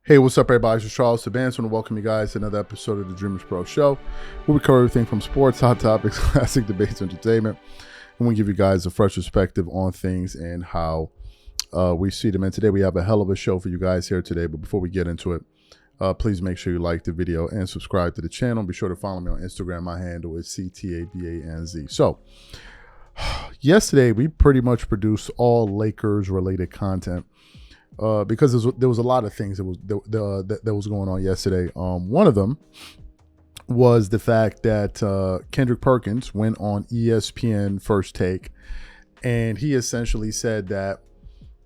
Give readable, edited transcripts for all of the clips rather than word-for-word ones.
Hey, what's up, everybody? It's Charles Sabans. I want to welcome you guys to another episode of the DREAMERSPRO show, where we cover everything from sports, hot topics, classic debates, entertainment, and we give you guys a fresh perspective on things and how we see them. And today we have a hell of a show for you guys here today. But before we get into it, please make sure you like the video and subscribe to the channel. Be sure to follow me on Instagram. My handle is CTABANZ. So, yesterday we pretty much produced all Lakers-related content. Because there was a lot of things that was going on yesterday. One of them was the fact that Kendrick Perkins went on ESPN First Take, and he essentially said that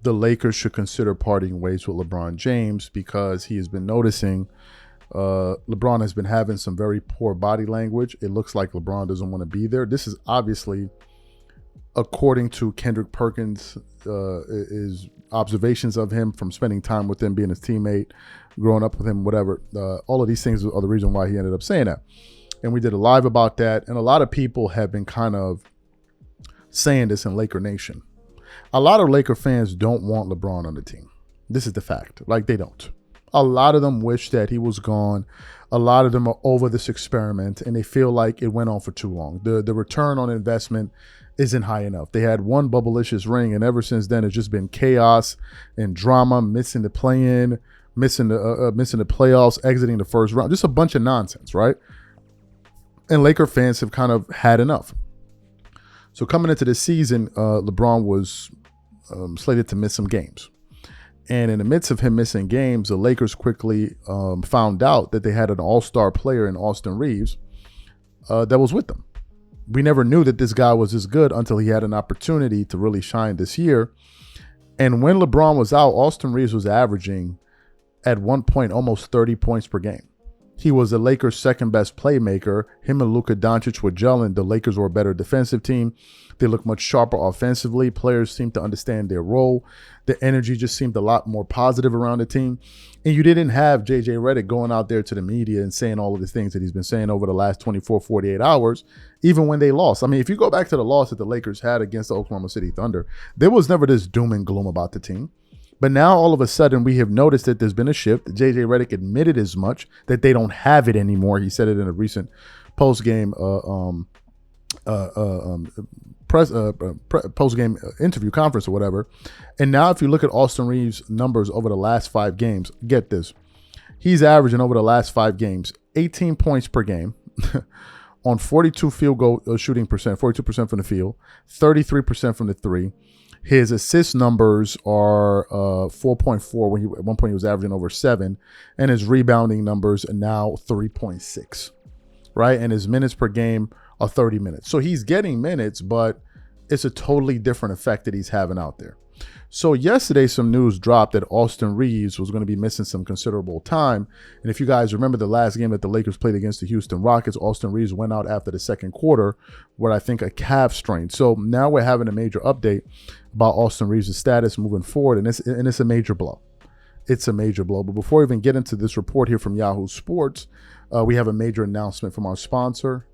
the Lakers should consider parting ways with LeBron James because he has been noticing LeBron has been having some very poor body language. It looks like LeBron doesn't want to be there. This is obviously, according to Kendrick Perkins, is observations of him from spending time with him, being his teammate, growing up with him, whatever. All of these things are the reason why he ended up saying that. And we did a live about that. And a lot of people have been kind of saying this in Laker Nation. A lot of Laker fans don't want LeBron on the team. This is the fact. Like, they don't. A lot of them wish that he was gone. A lot of them are over this experiment, and they feel like it went on for too long. The return on investment isn't high enough. They had one bubblicious ring, and ever since then, it's just been chaos and drama, missing the play-in, missing the playoffs, exiting the first round. Just a bunch of nonsense, right? And Laker fans have kind of had enough. So coming into this season, LeBron was slated to miss some games. And in the midst of him missing games, the Lakers quickly found out that they had an all-star player in Austin Reeves that was with them. We never knew that this guy was this good until he had an opportunity to really shine this year. And when LeBron was out, Austin Reeves was averaging at one point almost 30 points per game. He was the Lakers' second best playmaker. Him and Luka Doncic were gelling. The Lakers were a better defensive team. They looked much sharper offensively. Players seemed to understand their role. The energy just seemed a lot more positive around the team. And you didn't have JJ Redick going out there to the media and saying all of the things that he's been saying over the last 24, 48 hours, even when they lost. I mean, if you go back to the loss that the Lakers had against the Oklahoma City Thunder, there was never this doom and gloom about the team. But now all of a sudden we have noticed that there's been a shift. JJ Redick admitted as much, that they don't have it anymore. He said it in a recent post-game post-game interview conference or whatever. And now if you look at Austin Reeves' numbers over the last 5 games, get this. He's averaging over the last 5 games 18 points per game on 42 field goal shooting percent, 42% from the field, 33% from the three. His assist numbers are 4.4 when at one point he was averaging over 7, and his rebounding numbers are now 3.6, right? And his minutes per game are 30 minutes. So he's getting minutes, but it's a totally different effect that he's having out there. So yesterday, some news dropped that Austin Reeves was going to be missing some considerable time. And if you guys remember the last game that the Lakers played against the Houston Rockets, Austin Reeves went out after the second quarter with, I think, a calf strain. So now we're having a major update about Austin Reeves' status moving forward, and it's a major blow. It's a major blow. But before we even get into this report here from Yahoo Sports, we have a major announcement from our sponsor,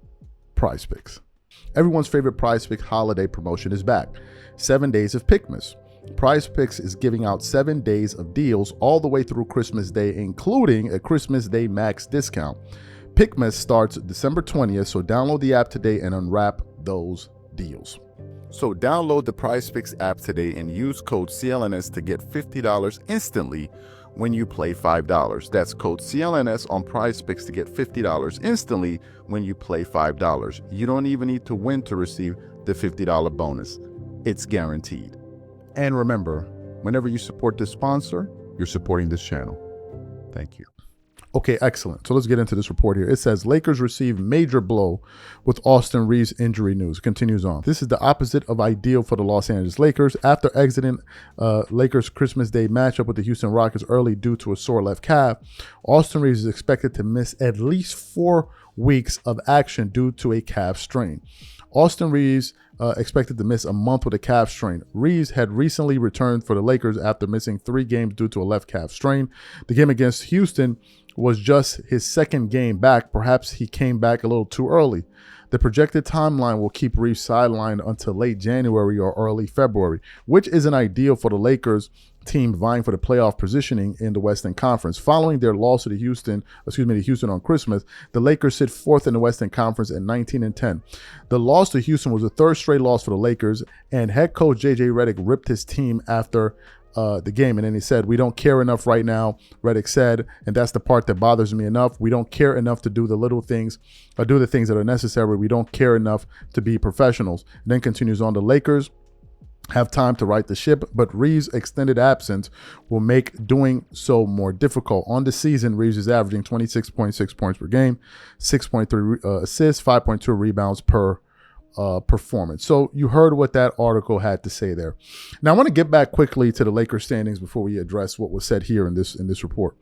PrizePicks. Everyone's favorite PrizePicks holiday promotion is back. 7 days of Pickmas. PrizePicks is giving out 7 days of deals all the way through Christmas Day, including a Christmas Day max discount. Pickmas starts December 20th, so download the app today and unwrap those deals. So download the PrizePicks app today and use code CLNS to get $50 instantly when you play $5. That's code CLNS on PrizePicks to get $50 instantly when you play $5. You don't even need to win to receive the $50 bonus. It's guaranteed. And remember, whenever you support this sponsor, you're supporting this channel. Thank you. Okay, excellent. So let's get into this report here. It says Lakers receive major blow with Austin Reeves injury news. It continues on. This is the opposite of ideal for the Los Angeles Lakers. After exiting Lakers Christmas Day matchup with the Houston Rockets early due to a sore left calf, Austin Reeves is expected to miss at least 4 weeks of action due to a calf strain. Austin Reeves expected to miss a month with a calf strain. Reeves had recently returned for the Lakers after missing 3 games due to a left calf strain. The game against Houston was just his second game back. Perhaps he came back a little too early. The projected timeline will keep Reeves sidelined until late January or early February, which isn't ideal for the Lakers team vying for the playoff positioning in the Western Conference. Following their loss to Houston on Christmas, the Lakers sit fourth in the Western Conference at 19-10. The loss to Houston was the third straight loss for the Lakers, and head coach JJ Redick ripped his team after the game, and then he said, "We don't care enough right now," Redick said, and that's the part that bothers me enough. We don't care enough to do the little things or do the things that are necessary. We don't care enough to be professionals. And then continues on, the Lakers have time to right the ship, but Reeves' extended absence will make doing so more difficult. On the season, Reeves is averaging 26.6 points per game, 6.3 assists, 5.2 rebounds per performance. So you heard what that article had to say there. Now I want to get back quickly to the Lakers standings before we address what was said here in this report.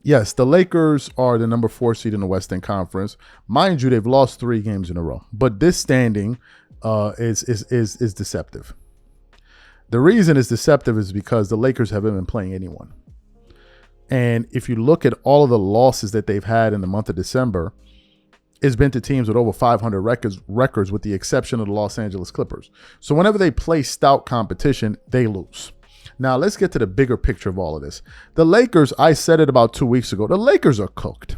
Yes, the Lakers are the number 4 seed in the Western Conference. Mind you, they've lost 3 games in a row, but this standing is deceptive. The reason it's deceptive is because the Lakers haven't been playing anyone. And if you look at all of the losses that they've had in the month of December, it's been to teams with over 500 records with the exception of the Los Angeles Clippers. So whenever they play stout competition, they lose. Now let's get to the bigger picture of all of this. The Lakers, I said it about 2 weeks ago, the Lakers are cooked.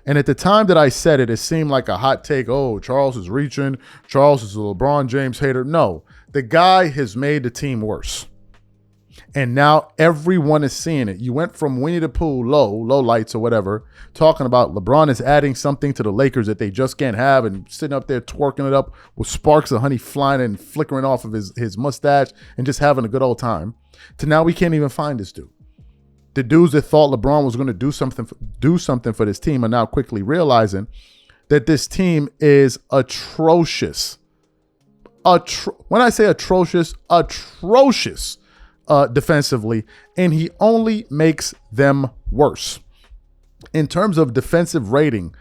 And at the time that I said it, it seemed like a hot take. Oh, Charles is reaching. Charles is a LeBron James hater. No, the guy has made the team worse. And now everyone is seeing it. You went from Winnie the Pooh, low lights or whatever, talking about LeBron is adding something to the Lakers that they just can't have and sitting up there twerking it up with sparks of honey flying and flickering off of his mustache and just having a good old time, to now we can't even find this dude. The dudes that thought LeBron was going to do something for this team are now quickly realizing that this team is atrocious. When I say atrocious defensively, and he only makes them worse. In terms of defensive rating,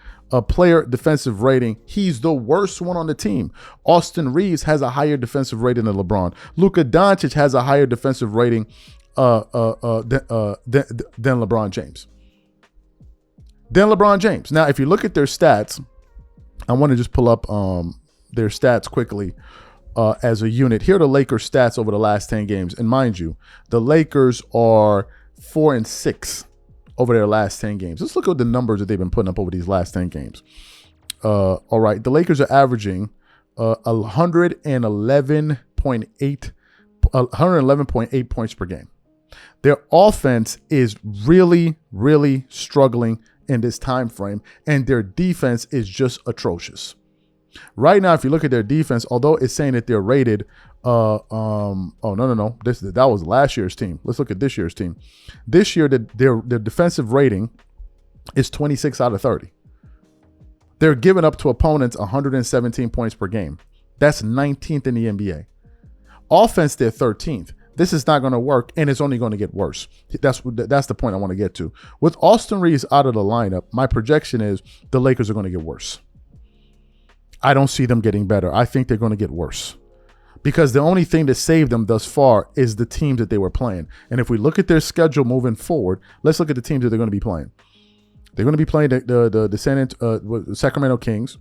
player defensive rating, he's the worst one on the team. Austin Reeves has a higher defensive rating than LeBron. Luka Doncic has a higher defensive rating than LeBron James. Now, if you look at their stats, I want to just pull up their stats quickly as a unit. Here are the Lakers' stats over the last 10 games. And mind you, the Lakers are 4-6 over their last 10 games. Let's look at the numbers that they've been putting up over these last 10 games. All right, the Lakers are averaging 111.8 points per game. Their offense is really, really struggling in this time frame, and their defense is just atrocious. Right now, if you look at their defense, although it's saying that they're rated, that was last year's team. Let's look at this year's team. This year, their defensive rating is 26 out of 30. They're giving up to opponents 117 points per game. That's 19th in the NBA. Offense, they're 13th. This is not going to work, and it's only going to get worse. That's the point I want to get to. With Austin Reeves out of the lineup, my projection is the Lakers are going to get worse. I don't see them getting better. I think they're going to get worse because the only thing that saved them thus far is the teams that they were playing. And if we look at their schedule moving forward, let's look at the teams that they're going to be playing. They're going to be playing the Sacramento Kings.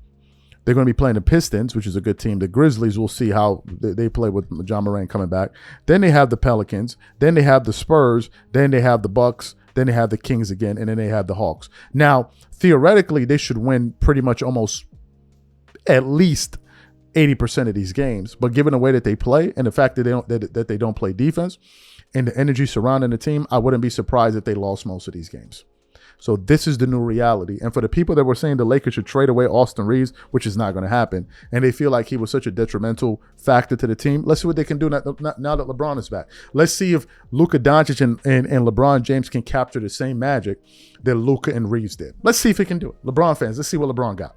They're going to be playing the Pistons, which is a good team. The Grizzlies, we'll see how they play with John Moran coming back. Then they have the Pelicans. Then they have the Spurs. Then they have the Bucks. Then they have the Kings again. And then they have the Hawks. Now, theoretically, they should win pretty much almost at least 80% of these games. But given the way that they play and the fact that they don't play defense and the energy surrounding the team, I wouldn't be surprised if they lost most of these games. So this is the new reality. And for the people that were saying the Lakers should trade away Austin Reeves, which is not going to happen, and they feel like he was such a detrimental factor to the team, let's see what they can do now that LeBron is back. Let's see if Luka Doncic and LeBron James can capture the same magic that Luka and Reeves did. Let's see if he can do it. LeBron fans, let's see what LeBron got.